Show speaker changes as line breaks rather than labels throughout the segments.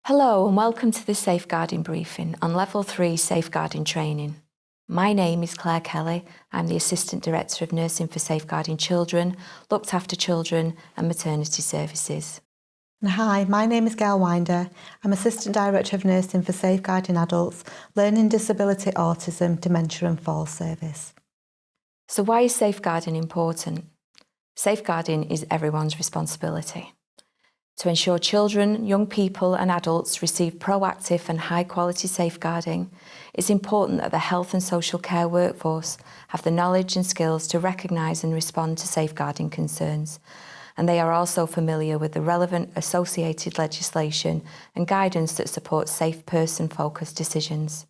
Hello and welcome to the Safeguarding Briefing on Level 3 Safeguarding Training. My name is Claire Kelly. I'm the Assistant Director of Nursing for Safeguarding Children, Looked After Children and Maternity Services.
Hi, my name is Gail Winder. I'm Assistant Director of Nursing for Safeguarding Adults, Learning Disability, Autism, Dementia and Falls Service.
So why is safeguarding important? Safeguarding is everyone's responsibility. To ensure children, young people and adults receive proactive and high-quality safeguarding, it's important that the health and social care workforce have the knowledge and skills to recognise and respond to safeguarding concerns, and they are also familiar with the relevant associated legislation and guidance that supports safe person-focused decisions.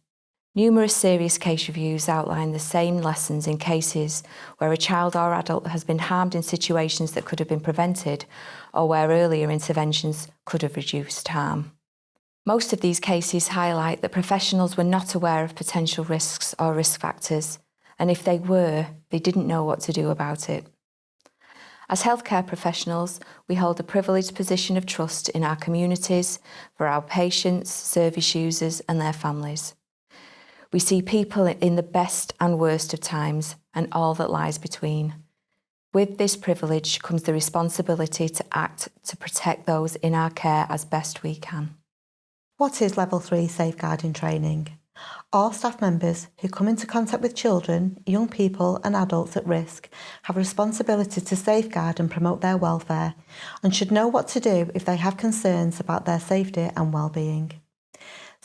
Numerous serious case reviews outline the same lessons in cases where a child or adult has been harmed in situations that could have been prevented or where earlier interventions could have reduced harm. Most of these cases highlight that professionals were not aware of potential risks or risk factors, and if they were, they didn't know what to do about it. As healthcare professionals, we hold a privileged position of trust in our communities, for our patients, service users and their families. We see people in the best and worst of times and all that lies between. With this privilege comes the responsibility to act to protect those in our care as best we can.
What is Level 3 Safeguarding Training? All staff members who come into contact with children, young people and adults at risk have a responsibility to safeguard and promote their welfare and should know what to do if they have concerns about their safety and well-being.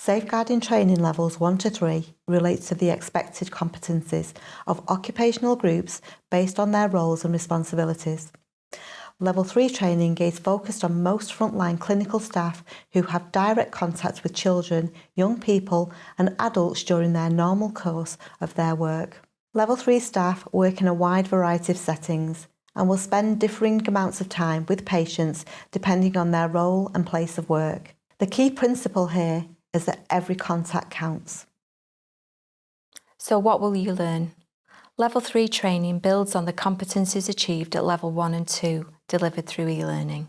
Safeguarding training levels 1 to 3 relates to the expected competencies of occupational groups based on their roles and responsibilities. Level 3 training is focused on most frontline clinical staff who have direct contact with children, young people and adults during their normal course of their work. Level 3 staff work in a wide variety of settings and will spend differing amounts of time with patients depending on their role and place of work. The key principle here is that every contact counts.
So what will you learn? Level 3 training builds on the competencies achieved at Level 1 and 2, delivered through e-learning,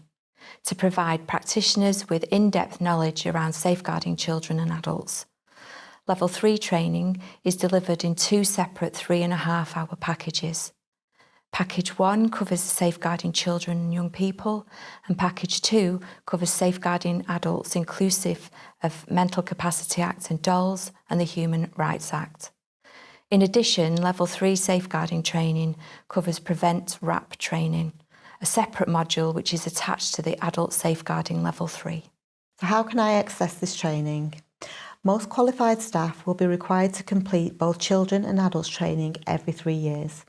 to provide practitioners with in-depth knowledge around safeguarding children and adults. Level 3 training is delivered in 2 separate 3.5-hour packages. Package 1 covers safeguarding children and young people, and Package 2 covers safeguarding adults inclusive of Mental Capacity Act and DOLS and the Human Rights Act. In addition, Level 3 safeguarding training covers Prevent RAP training, a separate module which is attached to the Adult Safeguarding Level 3.
So how can I access this training? Most qualified staff will be required to complete both children and adults training every 3 years.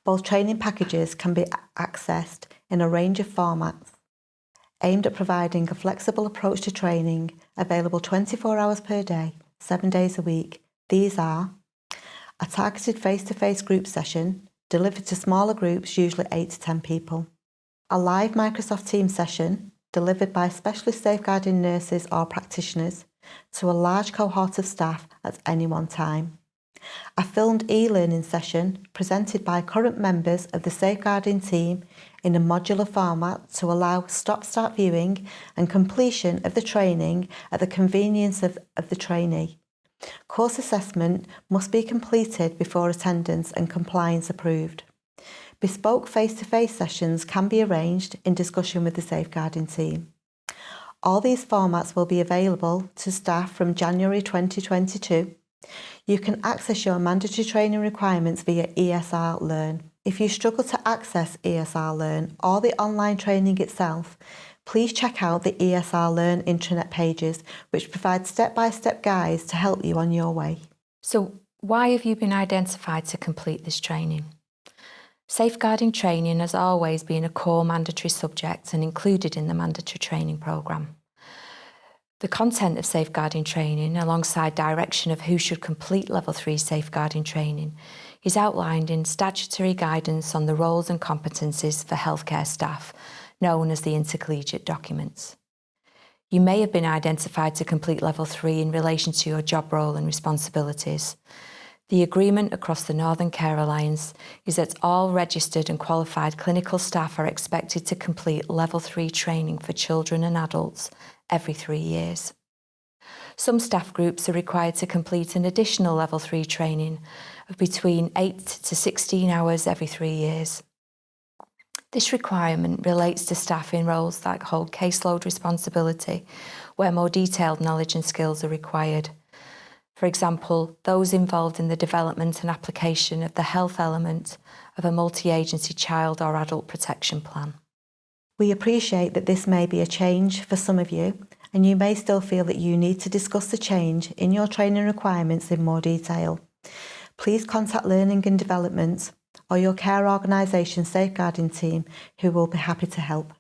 Both training packages can be accessed in a range of formats, aimed at providing a flexible approach to training, available 24 hours per day, 7 days a week. These are a targeted face-to-face group session, delivered to smaller groups, usually 8 to 10 people. A live Microsoft Teams session, delivered by specialist safeguarding nurses or practitioners, to a large cohort of staff at any one time. A filmed e-learning session presented by current members of the safeguarding team in a modular format to allow stop-start viewing and completion of the training at the convenience of the trainee. Course assessment must be completed before attendance and compliance approved. Bespoke face-to-face sessions can be arranged in discussion with the safeguarding team. All these formats will be available to staff from January 2022. You can access your mandatory training requirements via ESR Learn. If you struggle to access ESR Learn or the online training itself, please check out the ESR Learn intranet pages, which provide step-by-step guides to help you on your way.
So why have you been identified to complete this training? Safeguarding training has always been a core mandatory subject and included in the mandatory training programme. The content of safeguarding training, alongside direction of who should complete Level 3 safeguarding training, is outlined in statutory guidance on the roles and competencies for healthcare staff, known as the intercollegiate documents. You may have been identified to complete Level 3 in relation to your job role and responsibilities. The agreement across the Northern Care Alliance is that all registered and qualified clinical staff are expected to complete Level 3 training for children and adults every 3 years. Some staff groups are required to complete an additional Level 3 training of between 8 to 16 hours every 3 years. This requirement relates to staff in roles that hold caseload responsibility, where more detailed knowledge and skills are required. For example, those involved in the development and application of the health element of a multi-agency child or adult protection plan.
We appreciate that this may be a change for some of you, and you may still feel that you need to discuss the change in your training requirements in more detail. Please contact Learning and Development or your care organisation safeguarding team, who will be happy to help.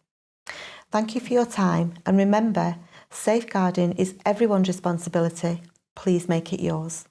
Thank you for your time, and remember, safeguarding is everyone's responsibility. Please make it yours.